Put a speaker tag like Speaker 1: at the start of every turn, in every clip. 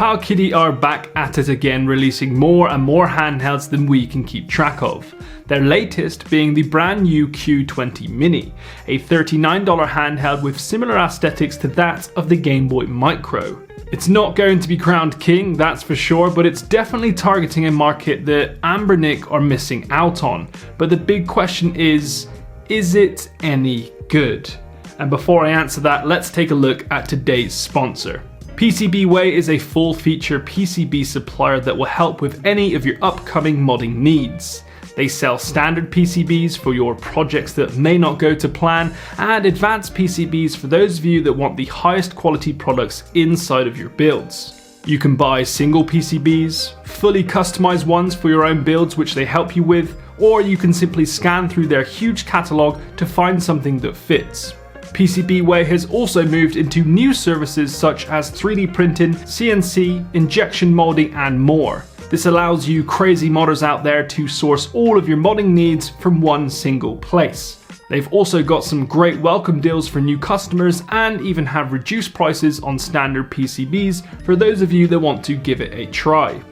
Speaker 1: Powkiddy are back at it again, releasing more and more handhelds than we can keep track of. Their latest being the brand new Q20 Mini, a $39 handheld with similar aesthetics to that of the Game Boy Micro. It's not going to be crowned king, that's for sure, but it's definitely targeting a market that Anbernic are missing out on. But the big question is it any good? And before I answer that, let's take a look at today's sponsor. PCBWay is a full-feature PCB supplier that will help with any of your upcoming modding needs. They sell standard PCBs for your projects that may not go to plan, and advanced PCBs for those of you that want the highest quality products inside of your builds. You can buy single PCBs, fully customized ones for your own builds which they help you with, or you can simply scan through their huge catalogue to find something that fits. PCBWay has also moved into new services such as 3D printing, CNC, injection molding and more. This allows you crazy modders out there to source all of your modding needs from one single place. They've also got some great welcome deals for new customers and even have reduced prices on standard PCBs for those of you that want to give it a try.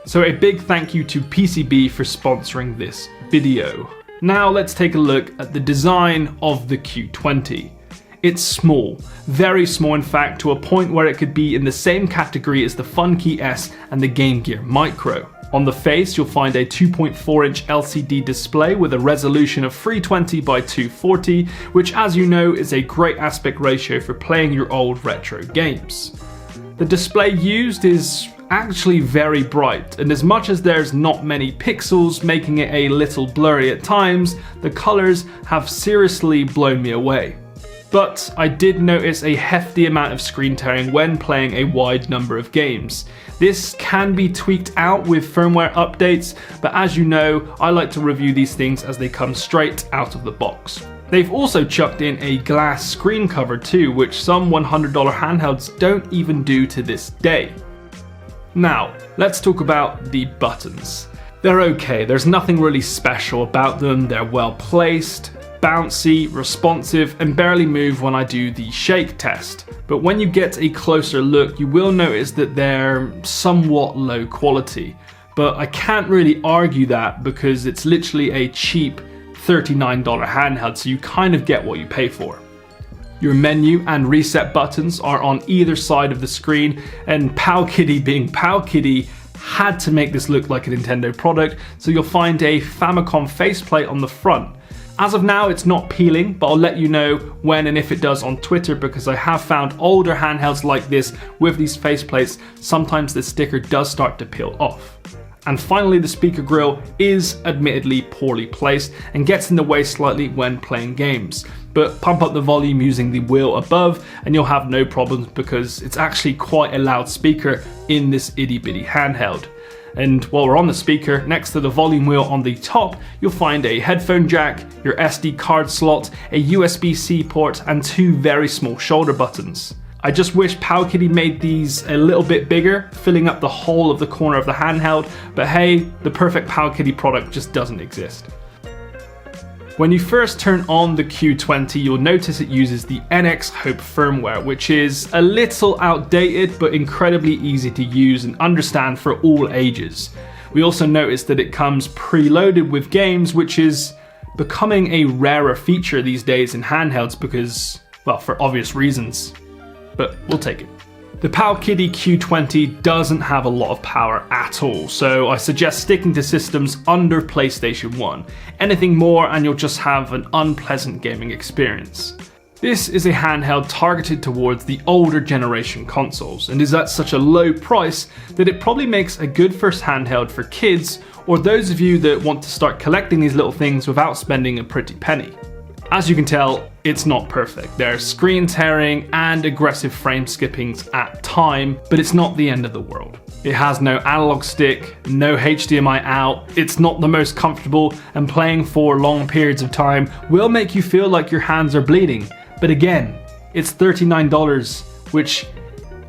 Speaker 1: So a big thank you to PCB for sponsoring this video. Now let's take a look at the design of the Q20. It's small, very small in fact, to a point where it could be in the same category as the Funkey S and the Game Gear Micro. On the face you'll find a 2.4-inch LCD display with a resolution of 320 by 240, which as you know is a great aspect ratio for playing your old retro games. The display used is actually very bright, and as much as there's not many pixels making it a little blurry at times, the colours have seriously blown me away. But I did notice a hefty amount of screen tearing when playing a wide number of games. This can be tweaked out with firmware updates, but as you know, I like to review these things as they come straight out of the box. They've also chucked in a glass screen cover too, which some $100 handhelds don't even do to this day. Now, let's talk about the buttons. They're okay, there's nothing really special about them, they're well placed, bouncy, responsive, and barely move when I do the shake test. But when you get a closer look, you will notice that they're somewhat low quality. But I can't really argue that because it's literally a cheap $39 handheld, so you kind of get what you pay for. Your menu and reset buttons are on either side of the screen, and Powkiddy being Powkiddy had to make this look like a Nintendo product, so you'll find a Famicom faceplate on the front. As of now, it's not peeling, but I'll let you know when and if it does on Twitter, because I have found older handhelds like this with these faceplates, sometimes the sticker does start to peel off. And finally, the speaker grill is admittedly poorly placed and gets in the way slightly when playing games. But pump up the volume using the wheel above and you'll have no problems, because it's actually quite a loud speaker in this itty bitty handheld. And while we're on the speaker, next to the volume wheel on the top, you'll find a headphone jack, your SD card slot, a USB-C port, and two very small shoulder buttons. I just wish Powkiddy made these a little bit bigger, filling up the whole of the corner of the handheld, but hey, the perfect Powkiddy product just doesn't exist. When you first turn on the Q20, you'll notice it uses the NX Hope firmware, which is a little outdated but incredibly easy to use and understand for all ages. We also notice that it comes preloaded with games, which is becoming a rarer feature these days in handhelds because, well, for obvious reasons. But we'll take it. The Powkiddy Q20 doesn't have a lot of power at all, so I suggest sticking to systems under PlayStation 1. Anything more and you'll just have an unpleasant gaming experience. This is a handheld targeted towards the older generation consoles, and is at such a low price that it probably makes a good first handheld for kids, or those of you that want to start collecting these little things without spending a pretty penny. As you can tell, it's not perfect. There's screen tearing and aggressive frame skippings at time, but it's not the end of the world. It has no analog stick, no HDMI out, it's not the most comfortable, and playing for long periods of time will make you feel like your hands are bleeding. But again, it's $39, which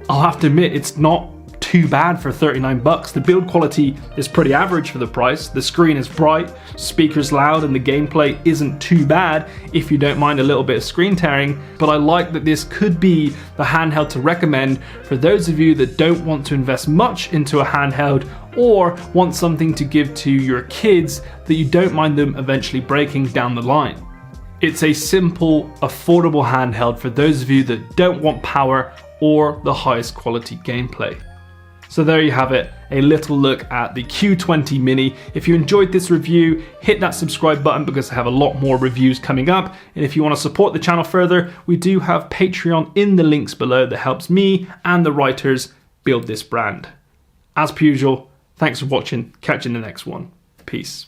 Speaker 1: I'll have to admit, it's not too bad for 39 bucks. The build quality is pretty average for the price. The screen is bright, speakers loud, and the gameplay isn't too bad if you don't mind a little bit of screen tearing. But I like that this could be the handheld to recommend for those of you that don't want to invest much into a handheld or want something to give to your kids that you don't mind them eventually breaking down the line. It's a simple, affordable handheld for those of you that don't want power or the highest quality gameplay. So there you have it, a little look at the Q20 Mini. If you enjoyed this review, hit that subscribe button because I have a lot more reviews coming up. And if you want to support the channel further, we do have Patreon in the links below that helps me and the writers build this brand. As per usual, thanks for watching. Catch you in the next one. Peace.